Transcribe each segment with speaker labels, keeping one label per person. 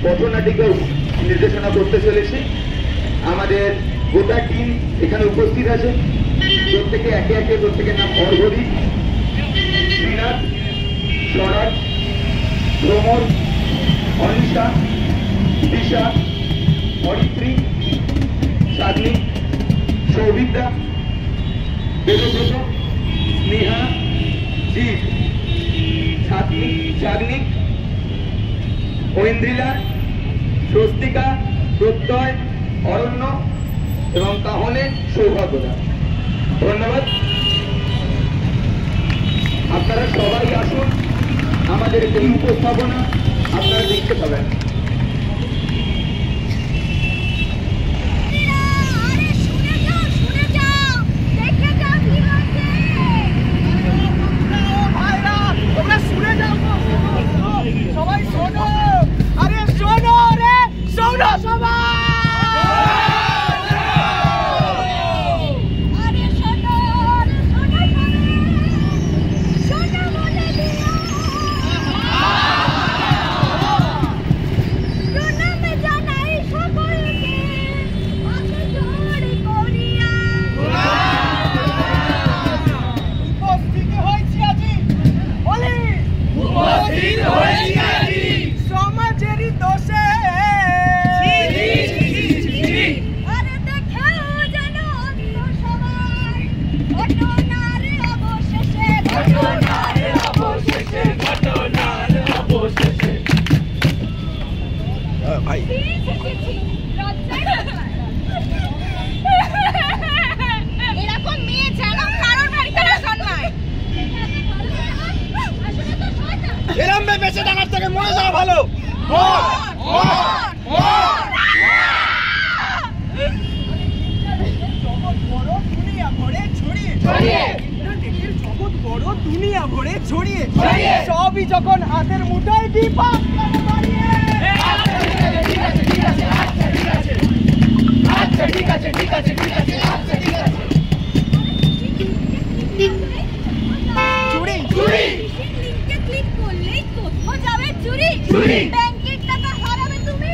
Speaker 1: পথনাটিকাও নির্দেশনা করতে চলেছি। আমাদের গোটা টিম এখানে উপস্থিত আছে। প্রত্যেকে একে একে প্রত্যেকের নাম অর্ঘদীপ, শ্রীনাথ, স্বরাজ, ভ্রমর, অনিশা, দিশা, অরিত্রী, সাধনী, সৌভিকদা, বেদব্রত, স্নেহা, জিৎ, চাগ্নিক, ঐন্দ্রিলা, স্বস্তিকা, প্রত্যয়, অরণ্য এবং কাহনে সৌভাগ্যদা। ধন্যবাদ। আপনারা সবাই আসুন, আমাদের এই উপস্থাপনা আপনারা দেখতে পাবেন।
Speaker 2: সবাই শোনো, আরে শোনো রে, শোনো সবাই। বেঁচে থাকার থেকে মরে যাওয়া ভালো। দুনিয়া ভরে ছড়িয়ে সবই যখন হাতের মুঠোয় বিপদ। ঠিক আছে চুরি চুরি ক্লিক করলেই তথ্য যাবে চুরি চুরি ব্যাংকের টাকা হারাবে তুমি।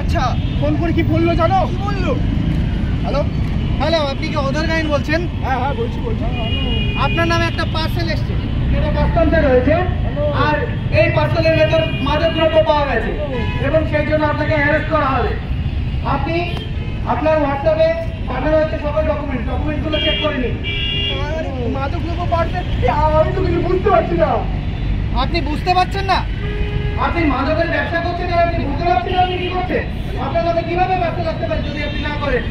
Speaker 2: আচ্ছা ফোন করে কি বললো জানো? কি বললো? হ্যালো হ্যালো, আপনি কি অধার গাইন বলছেন? হ্যাঁ হ্যাঁ বলছি। আপনার নামে একটা পার্সেল এসছে, এটা হস্তান্তর হয়েছে, আর এই পার্সেলের ভেতর মাদকদ্রব্য পাওয়া গেছে এবং সেই জন্য আপনাকে অ্যারেস্ট করা হবে। আপনি আপনার হোয়াটসঅ্যাপে পাঠানো হচ্ছে সকল ডকুমেন্টগুলো চেক করে নিন। মাদকদ্রব্য পার্সেল, আমি তো কিছু বুঝতে পারছি না। আপনি বুঝতে পারছেন না? আপনি মাদকের ব্যবসা করছেন আর আপনি বুঝতে পারছেন না আপনি কি করছেন? আপনার কাছে কিভাবে ব্যবসা করতে পারেন যদি আপনি না করেন?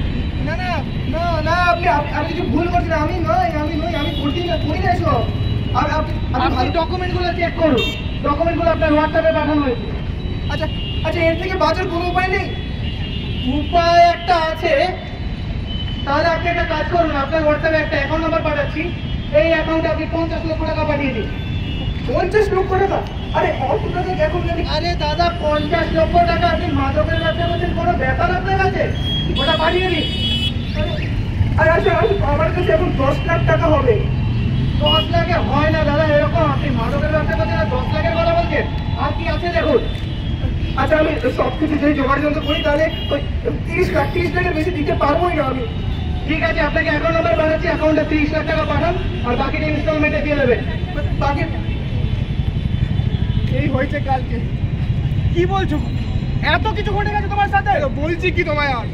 Speaker 2: না না না না, আপনি কিছু ভুল করছেন। আমি নই আমি করি না এসব। আপনি ডকুমেন্টগুলো চেক করুন, ডকুমেন্টগুলো আপনার হোয়াটসঅ্যাপে পাঠানো হয়েছে। আচ্ছা আচ্ছা, এর থেকে বাঁচার কোনো উপায় নেই? উপায় একটা আছে। তাহলে আপনি একটা কাজ করুন, আপনার হোয়াটসঅ্যাপে একটা অ্যাকাউন্ট নাম্বার পাঠাচ্ছি, এই অ্যাকাউন্টে আপনি 50 লক্ষ টাকা পাঠিয়ে দিন। 50 লক্ষ টাকা? আরে অল্প টাকা এখন জানি। আরে দাদা 50 লক্ষ টাকা, আপনি মাদকের ব্যবসা করছেন, কোনো ব্যাপার আপনার কাছে? ওটা পাঠিয়ে দিন। আরে আমার কাছে এখন 10 লাখ টাকা হবে। 10 লাখে হয় না দাদা, এরকম আপনি মাদকের ব্যবসা করছেন আর 10 লাখের কথা বলছেন। আর কি আছে দেখুন। আচ্ছা আমি সবকিছু যদি জোগাড় যন্ত্র করি তাহলে ওই 30 লাখের বেশি দিতে পারবোই না আমি। ঠিক আছে, আপনাকে অ্যাকাউন্ট নাম্বার বানাচ্ছি, অ্যাকাউন্টে 30 লাখ টাকা পাঠান আর বাকিটা ইনস্টলমেন্টে দিয়ে দেবেন। বাকি এই হয়েছে কালকে। কি বলছো? এত কিছু ঘটে গেছে তোমার সাথে? বলছি কি তোমায় আর।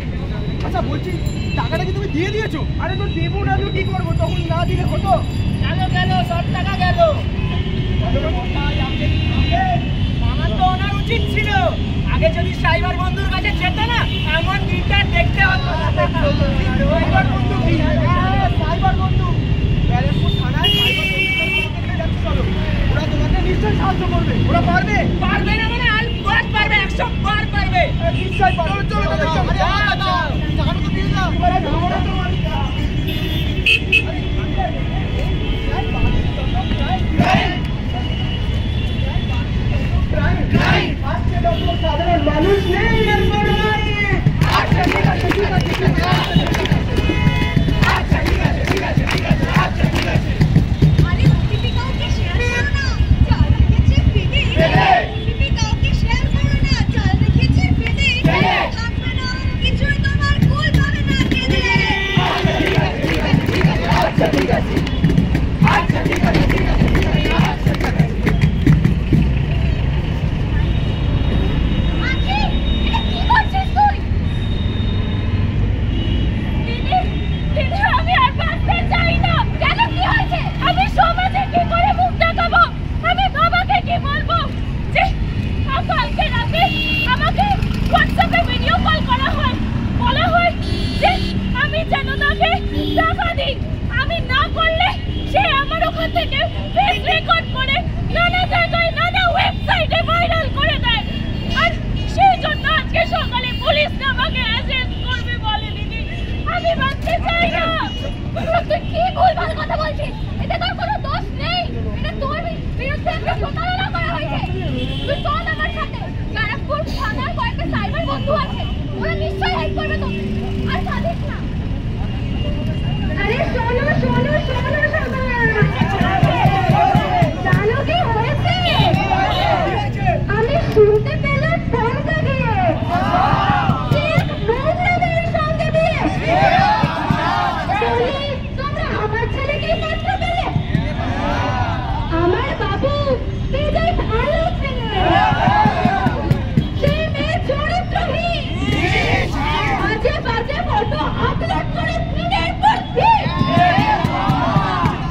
Speaker 2: আচ্ছা বলছি টাকাটা কি তুমি দিয়ে দিয়েছো? আরে তো দেবো না তো কি করবো, তখন না দিলে হতো। গেল সব টাকা গেল। আমার তো ওনার উচিত ছিল আগে যদি সাইবার বন্ধুর কাছে যেত না এমন দিনটা দেখতে হতো। সাইবার বন্ধু কি? সাইবার বন্ধু ব্যারাকপুর থানায় সাইবার বন্ধু যাচ্ছে, চলো ওরা তোমাকে নিশ্চয়ই সাহায্য করবে। ওরা পারবে? পারবে না মানে আর বার পারবে, 100 বার পারবে নিশ্চয়ই পারবে। চলো টাকাটা তো দিয়ে দাও। আমরা তো সাধারণ মানুষ নেই। আচ্ছা ঠিক আছে ঠিক আছে ঠিক আছে আচ্ছা ঠিক আছে ঠিক আছে ঠিক আছে আচ্ছা ঠিক আছে।
Speaker 3: আরে ওটিপি কাউকে শেয়ার করো না, চাল রেখেছি ফেদে। ওটিপি কাউকে শেয়ার করো না, চাল রেখেছি ফেদে। থাকবে না কিছুই তোমার কুল পাবে না কেঁদে।
Speaker 1: আচ্ছা ঠিক আছে ঠিক আছে ঠিক আছে আচ্ছা ঠিক আছে আচ্ছা ঠিক আছে ঠিক আছে ঠিক আছে আচ্ছা ঠিক আছে।
Speaker 3: আখি, এটা কি করছিস তুই? দিদি, দিদি আমি আর বাঁচতে চাই না। কেন, কি হয়েছে? আমি সমাজে কি করে মুখ দেখাবো? আমি বাবাকে কি বলবো যে কালকে রাতে আমাকে হোয়াটসঅ্যাপে ভিডিও কল করা হয়, বলা হয় যে আমি যেন তাকে টাকা দিই, আমি না করলে সে আমার ওখান থেকে ফেস রেকর্ড করে নানা জায়গায় নানা ওয়েবসাইটে ভাইরাল করে দেয়। আর সেই জন্য আজকে সকালে পুলিশ আমাকে অ্যারেস্ট করবে বলে। দিদি আমি বাঁচতে চাই না। তুই কি ভুলভাল কথা বলছিস? এটা তোর কোনো দোষ নেই, এটা তোর বিরুদ্ধে একটা প্রতারণা করা হয়েছে। তুই চল আমার সাথে, ব্যারাকপুর থানার কয়েকটা সাইবার বন্ধু আছে, ওরা নিশ্চয়ই হেল্প করবে তোকে। আর কাঁদিস না। আরে শোনো শোনো শোনো জানো কি হয়েছে? আমি শুনতে পেলাম ফোনটা দিয়ে মহিলাদের সঙ্গে বিয়ে। তোমরা আমার ছেলেকেই পাত্র পেলে? আমার বাবু বিজয় ভালো ছেলে, সে মেয়ে চরিত্রহীন, বাজে বাজে ফটো আপলোড করে দিনের পর দিন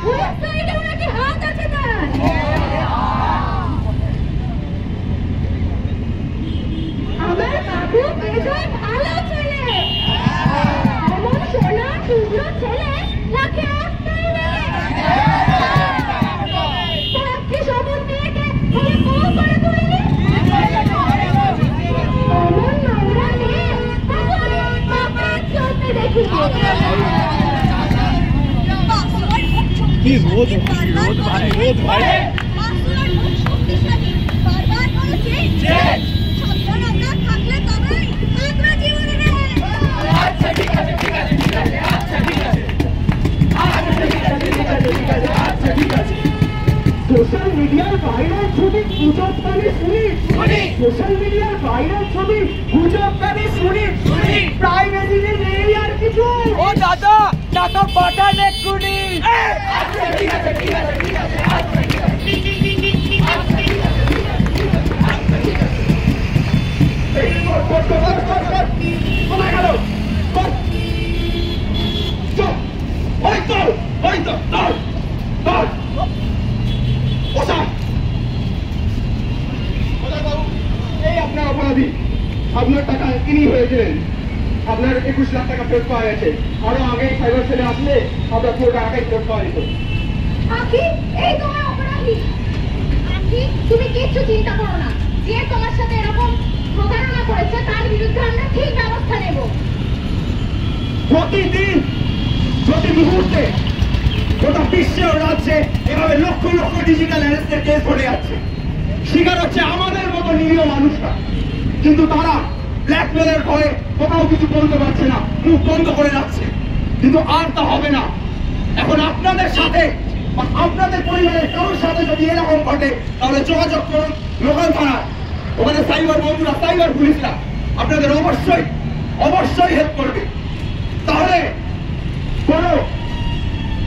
Speaker 3: ওয়েবসাইটে ওনাকে হাত আছে তার। আমার বাবু বিজয় ভালো ছেলে, এমন সোনা টুকরো ছেলে লাখে একটাই নেই। কি শপথ মেয়েকে আমি কল করে তুলিনি? এমন নোংরা মেয়ে তাহলে বাপের চলতে দেখি।
Speaker 2: কি রোদ ভাই, রোদ ভাই, রোদ ভাই।
Speaker 3: পাসওয়ার্ড খুব শক্তিশালী, বারবার বলো চেঞ্জ। সাবধানতা থাকলে তবেই আমরা জীবনে নেই।
Speaker 1: আচ্ছা ঠিক আছে ঠিক আছে ঠিক আছে আচ্ছা ঠিক আছে আচ্ছা ঠিক আছে ঠিক আছে ঠিক আছে আচ্ছা ঠিক আছে।
Speaker 2: সোশ্যাল মিডিয়ার ভাইরাল ছবি গুজব কানে শুনি শুনি, সোশ্যাল মিডিয়ার ভাইরাল ছবি গুজব কানে শুনি শুনি, প্রাইভেসি নেই আর কিছু। ও দাদা টাকা পাঠান এক্ষুনি।
Speaker 1: আচ্ছা ঠিক আছে ঠিক আছে ঠিক আছে আচ্ছা ঠিক আছে আচ্ছা ঠিক আছে আচ্ছা ঠিক আছে। এই কর কোথায় গেল? ওই তো ধর ধর ওসা। এই আপনার অপরাধী, আপনার টাকা ইনি হয়েছিলেন, আপনার 21 লাখ টাকা ফেরত পাওয়া গেছে। আরো আগে সাইবার সেলে আসলে আপনার পুরো টাকাটাই ফেরত পাওয়া যেত।
Speaker 3: আখি, এই তোমার অপরাধী। আখি, তুমি কিচ্ছু চিন্তা করো না, যে তোমার সাথে এরকম প্রতারণা করেছে তার বিরুদ্ধে আমরা ঠিক ব্যবস্থা নেব।
Speaker 1: প্রতিদিন প্রতি মুহূর্তে গোটা বিশ্বে ও রাজ্যে এভাবে লক্ষ লক্ষ ডিজিটাল অ্যারেস্টের কেস ঘটে যাচ্ছে। শিকার হচ্ছে আমাদের মতো নিরীহ মানুষরা, কিন্তু তারা ব্ল্যাকমেলের ভয়ে কোথাও কিছু বলতে পারছে না, মুখ বন্ধ করে যাচ্ছে। কিন্তু আর তা হবে না। এখন আপনাদের সাথে বা আপনাদের পরিবারের কারোর সাথে যদি এরকম ঘটে তাহলে যোগাযোগ করুন লোকাল থানায়। ওখানে সাইবার বন্ধুরা, সাইবার পুলিশরা আপনাদের অবশ্যই অবশ্যই হেল্প করবে। তাহলে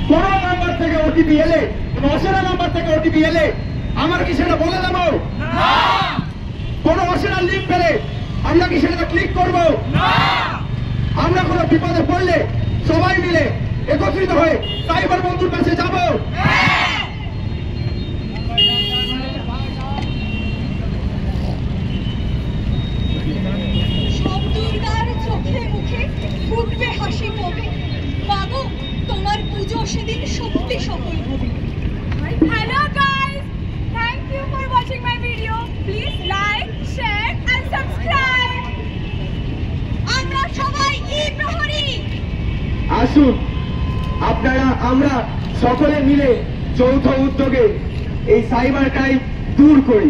Speaker 1: কোন নাম্বার থেকে ওটিপি এলে, কোন অচেনা নাম্বার থেকে ওটিপি এলে আমার কি সেটা বলে দেবো? কোন অচেনা লিঙ্ক পেলে আমরা কি সেটা ক্লিক করবো? আমরা কোনো বিপদে পড়লে সবাই মিলে একত্রিত হয়ে সাইবার বন্ধুর কাছে যাব।
Speaker 3: সব দুর্গার চোখে মুখে ফুটবে হাসি কবে, বাবু তোমার পুজো সেদিন সত্যি সফল হবে। Hello guys, thank you for watching my video. Please like, share and subscribe. আমরা সবাই প্রহরী।
Speaker 1: আসুন আমরা সকলে মিলে যৌথ উদ্যোগে এই সাইবার ক্রাইম দূর করি।